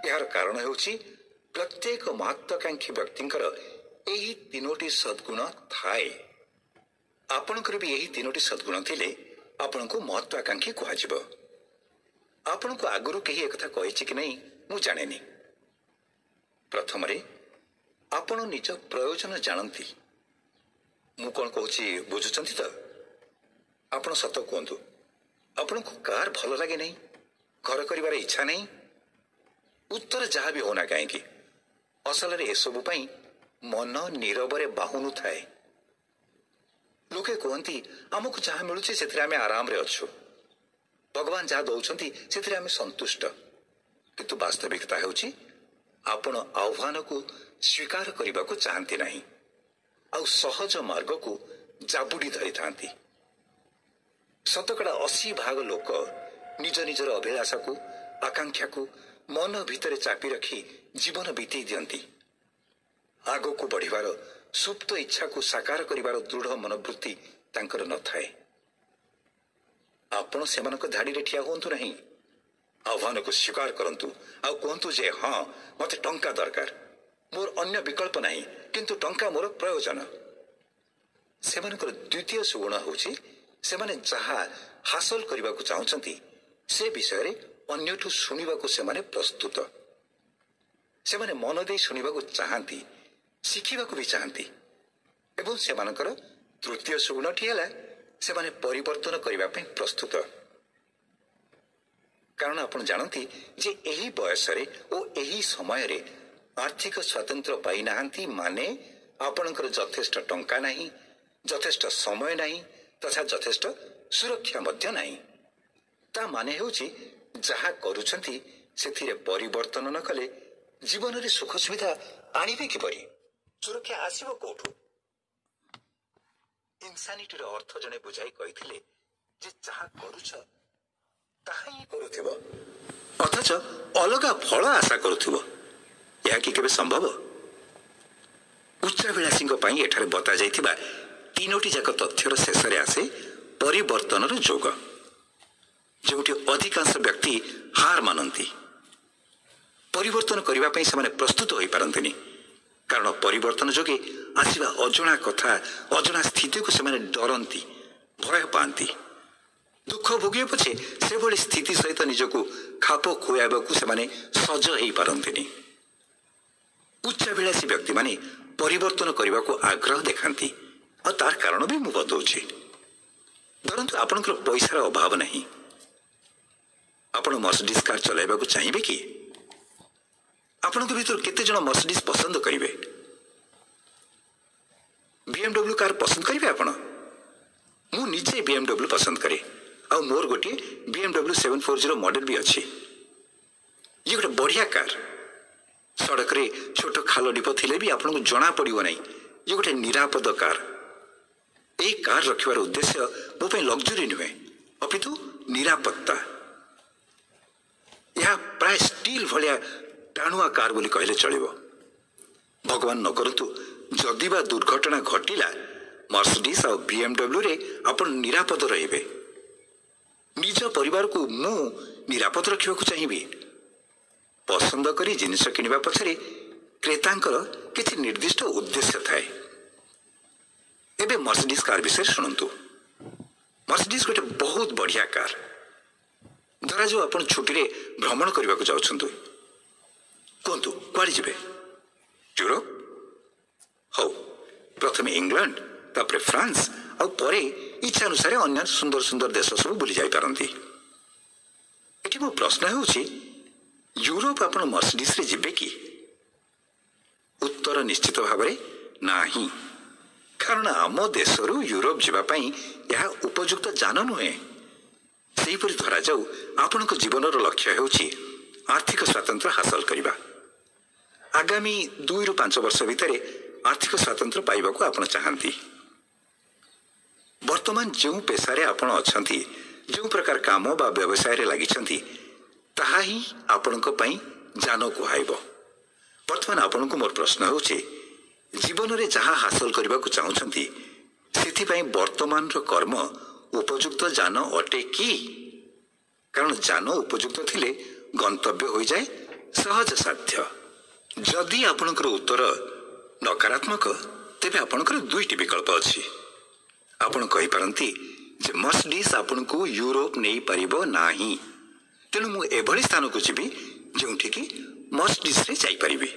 ଏହାର କାରଣ ହେଉଛି ପ୍ରତ୍ୟେକ ମହତ୍ୱାକାଂକ୍ଷୀ ବ୍ୟକ୍ତିଙ୍କର ଏହି 3ଟି ସଦ୍ଗୁଣ ଥାଏ। ଆପଣଙ୍କର ବି ଏହି 3ଟି ସଦ୍ଗୁଣ ଥିଲେ ଆପଣଙ୍କୁ ମହତ୍ୱାକାଂକ୍ଷୀ କୁହାଯିବ। ଆପଣଙ୍କୁ ଆଗରୁ କେହି ଏକଥା କହିଛି କି ନାହିଁ ମୁଁ ଜାଣେନି। ପ୍ରଥମରେ, ଆପଣ ନିଜ ପ୍ରୟୋଜନ ଜାଣନ୍ତି। ମୁଁ କ'ଣ କହୁଛି ବୁଝୁଛନ୍ତି ତ? ଆପଣ ସତ କୁହନ୍ତୁ, ଆପଣଙ୍କୁ କାର୍ ଭଲ ଲାଗେ ନାହିଁ, ଘର କରିବାର ଇଚ୍ଛା ନାହିଁ? ଉତ୍ତର ଯାହା ବି ହଉନା କାହିଁକି, ଅସଲରେ ଏସବୁ ପାଇଁ ମନ ନୀରବରେ ବାହୁନୁଥାଏ। ଲୋକେ କୁହନ୍ତି ଆମକୁ ଯାହା ମିଳୁଛି ସେଥିରେ ଆମେ ଆରାମରେ ଅଛୁ, ଭଗବାନ ଯାହା ଦଉଛନ୍ତି ସେଥିରେ ଆମେ ସନ୍ତୁଷ୍ଟ। କିନ୍ତୁ ବାସ୍ତବିକତା ହେଉଛି ଆପଣ ଆହ୍ୱାନକୁ ସ୍ୱୀକାର କରିବାକୁ ଚାହାନ୍ତି ନାହିଁ ଆଉ ସହଜ ମାର୍ଗକୁ ଜାବୁଡ଼ି ଧରିଥାନ୍ତି। 80% ଲୋକ ନିଜ ନିଜର ଅଭିଳାଷାକୁ, ଆକାଂକ୍ଷାକୁ ମନ ଭିତରେ ଚାପି ରଖି ଜୀବନ ବିତେଇ ଦିଅନ୍ତି। ଆଗକୁ ବଢ଼ିବାର ସୁପ୍ତ ଇଚ୍ଛାକୁ ସାକାର କରିବାର ଦୃଢ଼ ମନୋବୃତ୍ତି ତାଙ୍କର ନଥାଏ। ଆପଣ ସେମାନଙ୍କ ଧାଡ଼ିରେ ଠିଆ ହୁଅନ୍ତୁ ନାହିଁ। ଆହ୍ୱାନକୁ ସ୍ୱୀକାର କରନ୍ତୁ ଆଉ କୁହନ୍ତୁ ଯେ ହଁ, ମୋତେ ଟଙ୍କା ଦରକାର, ମୋର ଅନ୍ୟ ବିକଳ୍ପ ନାହିଁ, କିନ୍ତୁ ଟଙ୍କା ମୋର ପ୍ରୟୋଜନ। ସେମାନଙ୍କର ଦ୍ୱିତୀୟ ସୁଗୁଣ ହେଉଛି ସେମାନେ ଯାହା ହାସଲ କରିବାକୁ ଚାହୁଁଛନ୍ତି ସେ ବିଷୟରେ ଅନ୍ୟଠୁ ଶୁଣିବାକୁ ସେମାନେ ପ୍ରସ୍ତୁତ। ସେମାନେ ମନ ଦେଇ ଶୁଣିବାକୁ ଚାହାନ୍ତି, ଶିଖିବାକୁ ବି ଚାହାନ୍ତି। ଏବଂ ସେମାନଙ୍କର ତୃତୀୟ ସୁଗୁଣଟି ହେଲା ସେମାନେ ପରିବର୍ତ୍ତନ କରିବା ପାଇଁ ପ୍ରସ୍ତୁତ। କାରଣ ଆପଣ ଜାଣନ୍ତି ଯେ ଏହି ବୟସରେ ଓ ଏହି ସମୟରେ ଆର୍ଥିକ ସ୍ୱାତନ୍ତ୍ର୍ୟ ପାଇନାହାନ୍ତି ମାନେ ଆପଣଙ୍କର ଯଥେଷ୍ଟ ଟଙ୍କା ନାହିଁ, ଯଥେଷ୍ଟ ସମୟ ନାହିଁ ତଥା ଯଥେଷ୍ଟ ସୁରକ୍ଷା ମଧ୍ୟ ନାହିଁ। ତା ମାନେ ହେଉଛି ଯାହା କରୁଛନ୍ତି ସେଥିରେ ପରିବର୍ତ୍ତନ ନ କଲେ ଜୀବନରେ ସୁଖ ସୁବିଧା ଆଣିବେ କିପରି? ସୁରକ୍ଷା ଆସିବ କୋଉଠୁ? ଇନସାନିଟିର ଅର୍ଥ ଜଣେ ବୁଝାଇ କହିଥିଲେ ଯେ ଯାହା କରୁଛ ତାହା ହିଁ କରୁଥିବ। ଅଥଚ ଅଲଗା ଫଳ ଆଶା କରୁଥିବ, ଏହା କି କେବେ ସମ୍ଭବ? ଉଚ୍ଚାଭିଳାଷୀଙ୍କ ପାଇଁ ଏଠାରେ ବତାଯାଇଥିବା 3ଟି ଯାକ ତଥ୍ୟର ଶେଷରେ ଆସେ ପରିବର୍ତ୍ତନର ଯୋଗ, ଯେଉଁଠି ଅଧିକାଂଶ ବ୍ୟକ୍ତି ହାର ମାନନ୍ତି। ପରିବର୍ତ୍ତନ କରିବା ପାଇଁ ସେମାନେ ପ୍ରସ୍ତୁତ ହୋଇପାରନ୍ତିନି, କାରଣ ପରିବର୍ତ୍ତନ ଯୋଗେ ଆସିବା ଅଜଣା କଥା, ଅଜଣା ସ୍ଥିତିକୁ ସେମାନେ ଡରନ୍ତି, ଭୟ ପାଆନ୍ତି। ଦୁଃଖ ଭୋଗିବେ ପଛେ ସେଭଳି ସ୍ଥିତି ସହିତ ନିଜକୁ ଖାପ ଖୁଆଇବାକୁ ସେମାନେ ସଜ ହୋଇପାରନ୍ତିନି। ଉଚ୍ଚାଭିଳାଷୀ ବ୍ୟକ୍ତିମାନେ ପରିବର୍ତ୍ତନ କରିବାକୁ ଆଗ୍ରହ ଦେଖାନ୍ତି, ଆଉ ତାର କାରଣ ବି ମୁଁ ବତାଉଛି। ଧରନ୍ତୁ ଆପଣଙ୍କର ପଇସାର ଅଭାବ ନାହିଁ, ଆପଣ ମର୍ସିଡିଜ୍ କାର୍ ଚଲାଇବାକୁ ଚାହିଁବେ କି? ଆପଣଙ୍କ ଭିତରୁ କେତେ ଜଣ ମର୍ସିଡିଜ୍ ପସନ୍ଦ କରିବେ? BMW କାର୍ ପସନ୍ଦ କରିବେ ଆପଣ? ମୁଁ ନିଜେ BMW ପସନ୍ଦ କରେ, ଆଉ ମୋର ଗୋଟିଏ BMW 740 ମଡେଲ ବି ଅଛି। ଇଏ ଗୋଟେ ବଢ଼ିଆ କାର୍। ସଡ଼କରେ ଛୋଟ ଖାଲ ଢିପ ଥିଲେ ବି ଆପଣଙ୍କୁ ଜଣା ପଡ଼ିବ ନାହିଁ। ଇଏ ଗୋଟେ ନିରାପଦ କାର୍। ଏହି କାର୍ ରଖିବାର ଉଦ୍ଦେଶ୍ୟ ମୋ ପାଇଁ ଲକ୍ଜରୀ ନୁହେଁ, ଅପିତୁ ନିରାପତ୍ତା। ଏହା ପ୍ରାୟ ଷ୍ଟିଲ୍ ଭଳିଆ ଟାଣୁଆ କାର୍ ବୋଲି କହିଲେ ଚଳିବ। ଭଗବାନ ନ କରନ୍ତୁ ଯଦି ବା ଦୁର୍ଘଟଣା ଘଟିଲା, ମର୍ସିଡିଜ୍ ଆଉ BMWରେ ଆପଣ ନିରାପଦ ରହିବେ। ନିଜ ପରିବାରକୁ ମୁଁ ନିରାପଦ ରଖିବାକୁ ଚାହିଁବି। ପସନ୍ଦ କରି ଜିନିଷ କିଣିବା ପଛରେ କ୍ରେତାଙ୍କର କିଛି ନିର୍ଦ୍ଦିଷ୍ଟ ଉଦ୍ଦେଶ୍ୟ ଥାଏ। ଏବେ ମର୍ସିଡିଜ୍ କାର୍ ବିଷୟରେ ଶୁଣନ୍ତୁ। ମର୍ସିଡିଜ୍ ଗୋଟେ ବହୁତ ବଢ଼ିଆ କାର୍। ଧରାଯାଉ ଆପଣ ଛୁଟିରେ ଭ୍ରମଣ କରିବାକୁ ଯାଉଛନ୍ତି। କୁହନ୍ତୁ କୁଆଡ଼େ ଯିବେ? ୟୁରୋପ? ହଉ, ପ୍ରଥମେ ଇଂଲଣ୍ଡ, ତାପରେ ଫ୍ରାନ୍ସ, ଆଉ ପରେ ଇଚ୍ଛା ଅନୁସାରେ ଅନ୍ୟ ସୁନ୍ଦର ସୁନ୍ଦର ଦେଶ ସବୁ ବୁଲି ଯାଇପାରନ୍ତି। ଏଠି ମୋ ପ୍ରଶ୍ନ ହେଉଛି, ୟୁରୋପ ଆପଣ ମର୍ସିଡିଜ୍ରେ ଯିବେ କି? ଉତ୍ତର ନିଶ୍ଚିତ ଭାବରେ ନାହିଁ, କାରଣ ଆମ ଦେଶରୁ ୟୁରୋପ ଯିବା ପାଇଁ ଏହା ଉପଯୁକ୍ତ ଯାନ ନୁହେଁ। ସେହିପରି ଧରାଯାଉ ଆପଣଙ୍କ ଜୀବନର ଲକ୍ଷ୍ୟ ହେଉଛି ଆର୍ଥିକ ସ୍ୱାତନ୍ତ୍ର୍ୟ ହାସଲ କରିବା। ଆଗାମୀ 2 ରୁ 5 ବର୍ଷ ଭିତରେ ଆର୍ଥିକ ସ୍ୱାତନ୍ତ୍ର୍ୟ ପାଇବାକୁ ଆପଣ ଚାହାନ୍ତି। ବର୍ତ୍ତମାନ ଯେଉଁ ପେସାରେ ଆପଣ ଅଛନ୍ତି, ଯେଉଁ ପ୍ରକାର କାମ ବା ବ୍ୟବସାୟରେ ଲାଗିଛନ୍ତି, ତାହା ହିଁ ଆପଣଙ୍କ ପାଇଁ ଯାନ କୁହାଇବ। ବର୍ତ୍ତମାନ ଆପଣଙ୍କୁ ମୋର ପ୍ରଶ୍ନ ହେଉଛି, ଜୀବନରେ ଯାହା ହାସଲ କରିବାକୁ ଚାହୁଁଛନ୍ତି, ସେଥିପାଇଁ ବର୍ତ୍ତମାନର କର୍ମ ଉପଯୁକ୍ତ ଯାନ ଅଟେ କି? କାରଣ ଯାନ ଉପଯୁକ୍ତ ଥିଲେ ଗନ୍ତବ୍ୟ ହୋଇଯାଏ ସହଜ ସାଧ୍ୟ। ଯଦି ଆପଣଙ୍କର ଉତ୍ତର ନକାରାତ୍ମକ, ତେବେ ଆପଣଙ୍କର 2ଟି ବିକଳ୍ପ ଅଛି। ଆପଣ କହିପାରନ୍ତି ଯେ ମର୍ସିଡିଜ୍ ଆପଣଙ୍କୁ ୟୁରୋପ ନେଇପାରିବ ନାହିଁ, ତେଣୁ ମୁଁ ଏଭଳି ସ୍ଥାନକୁ ଯିବି ଯେଉଁଠିକି ମର୍ସିଡିଜ୍ରେ ଯାଇପାରିବି।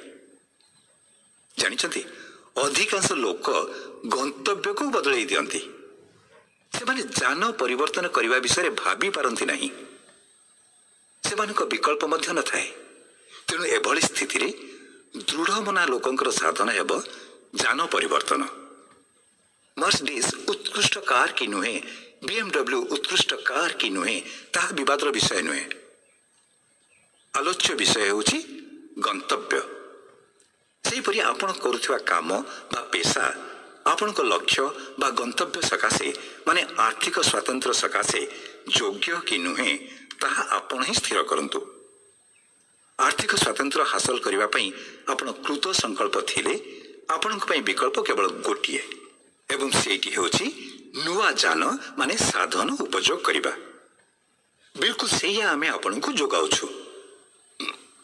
ଜାଣିଛନ୍ତି, ଅଧିକାଂଶ ଲୋକ ଗନ୍ତବ୍ୟକୁ ବଦଳାଇ ଦିଅନ୍ତି। ସେମାନେ ଯାନ ପରିବର୍ତ୍ତନ କରିବା ବିଷୟରେ ଭାବି ପାରନ୍ତି ନାହିଁ। ସେମାନଙ୍କ ବିକଳ୍ପ ମଧ୍ୟ ନଥାଏ। ତେଣୁ ଏଭଳି ସ୍ଥିତିରେ ଦୃଢ଼ମନା ଲୋକଙ୍କର ସାଧନ ହେବ ଯାନ ପରିବର୍ତ୍ତନ। ମର୍ସିଡିଜ୍ ଉତ୍କୃଷ୍ଟ କାର୍ କି ନୁହେଁ, BMW ଉତ୍କୃଷ୍ଟ କାର୍ କି ନୁହେଁ, ତାହା ବିବାଦର ବିଷୟ ନୁହେଁ। ଆଲୋଚ୍ୟ ବିଷୟ ହେଉଛି ଗନ୍ତବ୍ୟ। ସେହିପରି ଆପଣ କରୁଥିବା କାମ ବା ପେସା ଆପଣଙ୍କ ଲକ୍ଷ୍ୟ ବା ଗନ୍ତବ୍ୟ ସକାଶେ, ମାନେ ଆର୍ଥିକ ସ୍ୱାତନ୍ତ୍ର୍ୟ ସକାଶେ ଯୋଗ୍ୟ କି ନୁହେଁ, ତାହା ଆପଣ ହିଁ ସ୍ଥିର କରନ୍ତୁ। ଆର୍ଥିକ ସ୍ୱାତନ୍ତ୍ର୍ୟ ହାସଲ କରିବା ପାଇଁ ଆପଣ କୃତ ସଂକଳ୍ପ ଥିଲେ ଆପଣଙ୍କ ପାଇଁ ବିକଳ୍ପ କେବଳ ଗୋଟିଏ, ଏବଂ ସେଇଟି ହେଉଛି ନୂଆ ଯାନ ମାନେ ସାଧନ ଉପଯୋଗ କରିବା। ବିଲକୁଲ ସେଇଆ ଆମେ ଆପଣଙ୍କୁ ଯୋଗାଉଛୁ।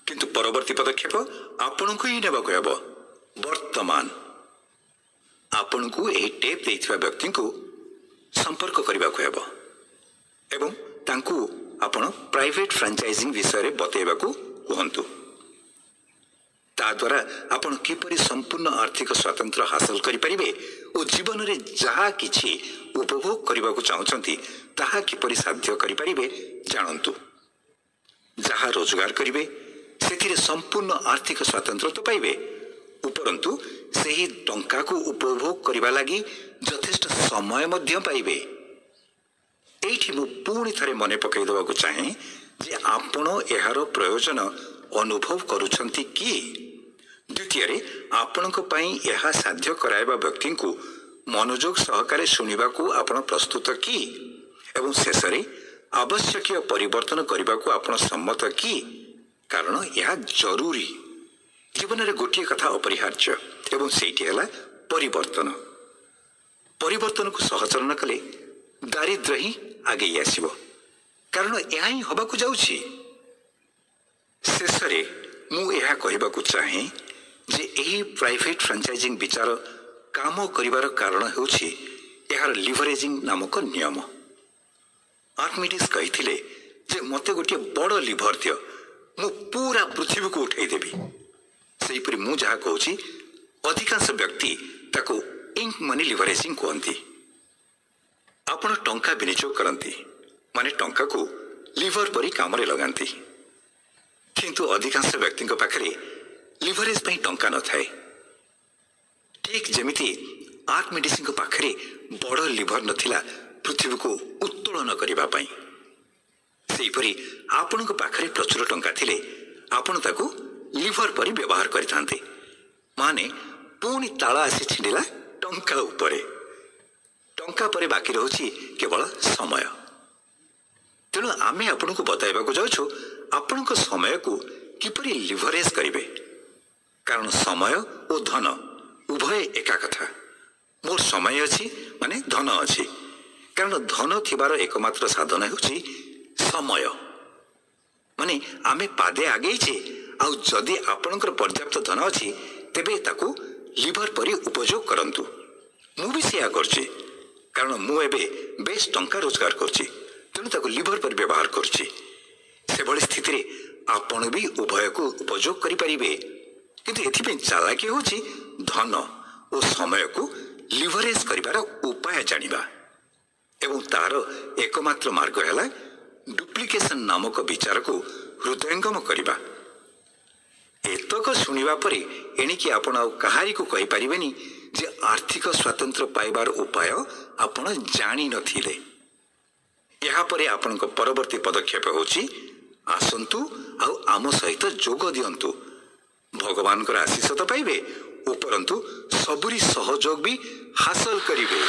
କିନ୍ତୁ ପରବର୍ତ୍ତୀ ପଦକ୍ଷେପ ଆପଣଙ୍କୁ ହିଁ ନେବାକୁ ହେବ। ବର୍ତ୍ତମାନ ଆପଣଙ୍କୁ ଏହି ଟେପ୍ ଦେଇଥିବା ବ୍ୟକ୍ତିଙ୍କୁ ସମ୍ପର୍କ କରିବାକୁ ହେବ ଏବଂ ତାଙ୍କୁ ଆପଣ ପ୍ରାଇଭେଟ୍ ଫ୍ରାଞ୍ଚାଇଜିଂ ବିଷୟରେ ବତାଇବାକୁ କୁହନ୍ତୁ। ତାଦ୍ୱାରା ଆପଣ କିପରି ସମ୍ପୂର୍ଣ୍ଣ ଆର୍ଥିକ ସ୍ୱାତନ୍ତ୍ର୍ୟ ହାସଲ କରିପାରିବେ ଓ ଜୀବନରେ ଯାହା କିଛି ଉପଭୋଗ କରିବାକୁ ଚାହୁଁଛନ୍ତି ତାହା କିପରି ସାଧ୍ୟ କରିପାରିବେ ଜାଣନ୍ତୁ। ଯାହା ରୋଜଗାର କରିବେ ସେଥିରେ ସମ୍ପୂର୍ଣ୍ଣ ଆର୍ଥିକ ସ୍ୱାତନ୍ତ୍ର୍ୟ ତ ପାଇବେ, ଉପରନ୍ତୁ ସେହି ଟଙ୍କାକୁ ଉପଭୋଗ କରିବା ଲାଗି ଯଥେଷ୍ଟ ସମୟ ମଧ୍ୟ ପାଇବେ। ଏଇଠି ମୁଁ ପୁଣି ଥରେ ମନେ ପକାଇ ଦେବାକୁ ଚାହେଁ ଯେ ଆପଣ ଏହାର ପ୍ରୟୋଜନ ଅନୁଭବ କରୁଛନ୍ତି କି? ଦ୍ୱିତୀୟରେ, ଆପଣଙ୍କ ପାଇଁ ଏହା ସାଧ୍ୟ କରାଇବା ବ୍ୟକ୍ତିଙ୍କୁ ମନୋଯୋଗ ସହକାରେ ଶୁଣିବାକୁ ଆପଣ ପ୍ରସ୍ତୁତ କି? ଏବଂ ଶେଷରେ, आवश्यक परिवर्तन करने को आपण सम्मत कि कारण यह जरूरी जीवन में गोटे कथा अपरिहार्य एवं सेठी है परिवर्तन परिवर्तन को सहचरण कले दारिद्र ही आगे आसब कारण यह ही हवाक जाऊँगी शेष मुझे कहवाक चाहे जे यही प्राइवेट फ्रांचाइजिंग विचार काम करिवार कारण होछि यार लिवरेजिंग नामक नियम आर्किमिडीज कही जे मते गोटे बड़ लिभर दियो मु पूरा पृथ्वी को उठाई देबी सेहीपरि मु जहा कहूछि अधिकांश व्यक्ति ताको इंक मनी लिवरेजिंग कहती आपण टंका विनियोग करती माने टंका को लिवर परी काम रे लगांती किंतु अधिकांश व्यक्ति पाखरे लिवरेज पई टंका न थाए ठीक जमिति आर्किमिडीज पाखरे बड़ लिवर नथिला पृथ्वी को उत्तोलन करबा पई सेहीपरि आपण पाखरे प्रचुर टंका थिले आपण ताको लिवर परी व्यवहार करिथांते माने पुणी ताला आसी छिंडिला टंका उपरे टंका परे बाकी रहुछि केवल समय तेणु आमे आपण को बताइबा को जाउछु आपण समय को किपरि लिवरेज करिवे कारण समय और धन उभय एका कथा मोर समय अच्छी माने धन अच्छी कारण धन थिबार एकमात्र साधन होछि समय माने आमे पादे आगे आउ जदि आपणकर पर्याप्त धन अच्छी तेबे ताकू लिवर परी उपयोग करंतु मु भी सेया करछि कारण मु एबे बेस टंका रोजगार करछि तेणु ताकू लिवर पर व्यवहार करछि से भली स्थिति रे आपण भी उभय को उपयोग करि परिबे किंतु एथिपे चालाकी होछि धन और समय को लिवरेज करिवार उपाय जानिबा एवं तार एकमात्र मार्ग है डुप्लिकेशन नामक विचार को हृदयंगम करिबा एतक शुणिबा परे एणिकी आपण आ कहारी को कहि परिबेनी जे आर्थिक स्वातंत्र्य पाइबार उपाय आपण जानि नथिले यहाँ परे आपण परवर्ती पदक्षेप होछि आसंतु आ आम सहित जोग दियंतु भगवान आशीष तो पाइबे उपरंतु सबुरी सहयोग भी हासिल करिवे।